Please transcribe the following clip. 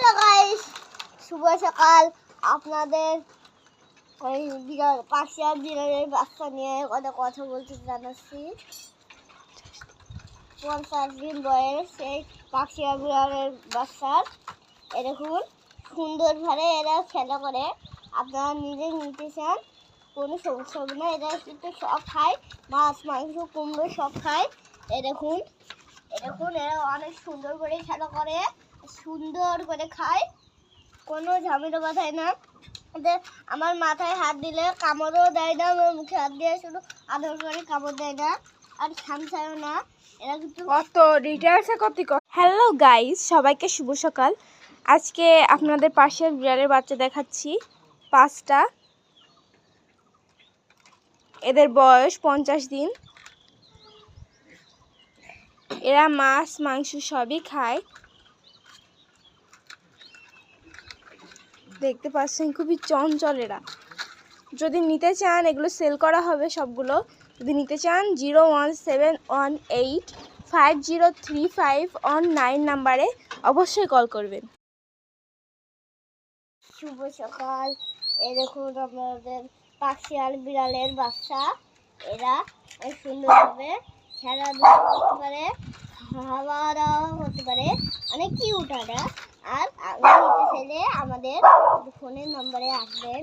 Hello guys, শুভ সকাল। আপনাদের ওই পার্সিয়ান বিড়ালের বাচ্চা নিয়ে কথা বলতে জানাচ্ছি। 50 দিন বয়স সেই পার্সিয়ান বিড়ালের বাচ্চার। এরকম সুন্দরভাবে এরা খেলা করে। আপনারা নিজে নিতে চান কোনো সমস্যা হবে না। এরা কিন্তু সব খায়, মাছ মাংস কুমড়ো সব খায়। এরকম এরা অনেক সুন্দর করে খেলা করে, সুন্দর করে খায়, কোনো ঝামেলা বাঁধায় না। আমার মাথায় হাত দিলে কামড়ও দেয় না, আমার মুখে হাত দিয়ে শুধু আদর করে কামড় দেয় না, আর ছামছায়ও না। এরা কিন্তু কত ডিটেলসে হ্যালো গাইস, সবাইকে শুভ সকাল। আজকে আপনাদের পাশের বিড়ালের বাচ্চা দেখাচ্ছি 5টা। এদের বয়স 50 দিন। এরা মাছ মাংস সবই খায়। দেখতে পাচ্ছেন খুবই চঞ্চল এরা। যদি নিতে চান এগুলো সেল করা হবে সবগুলো। যদি নিতে চান 01718503519 নাম্বারে অবশ্যই কল করবেন। শুভ সকাল। এরকম আমাদের পার্সিয়ান বিড়ালের বাচ্চা। এরা সুন্দরভাবে খেলাধুলা করতে পারে, খাওয়া দাওয়া করতে পারে, অনেক কিউট এরা। আর নিতে চাইলে আমাদের ফোনের নম্বরে আসবেন।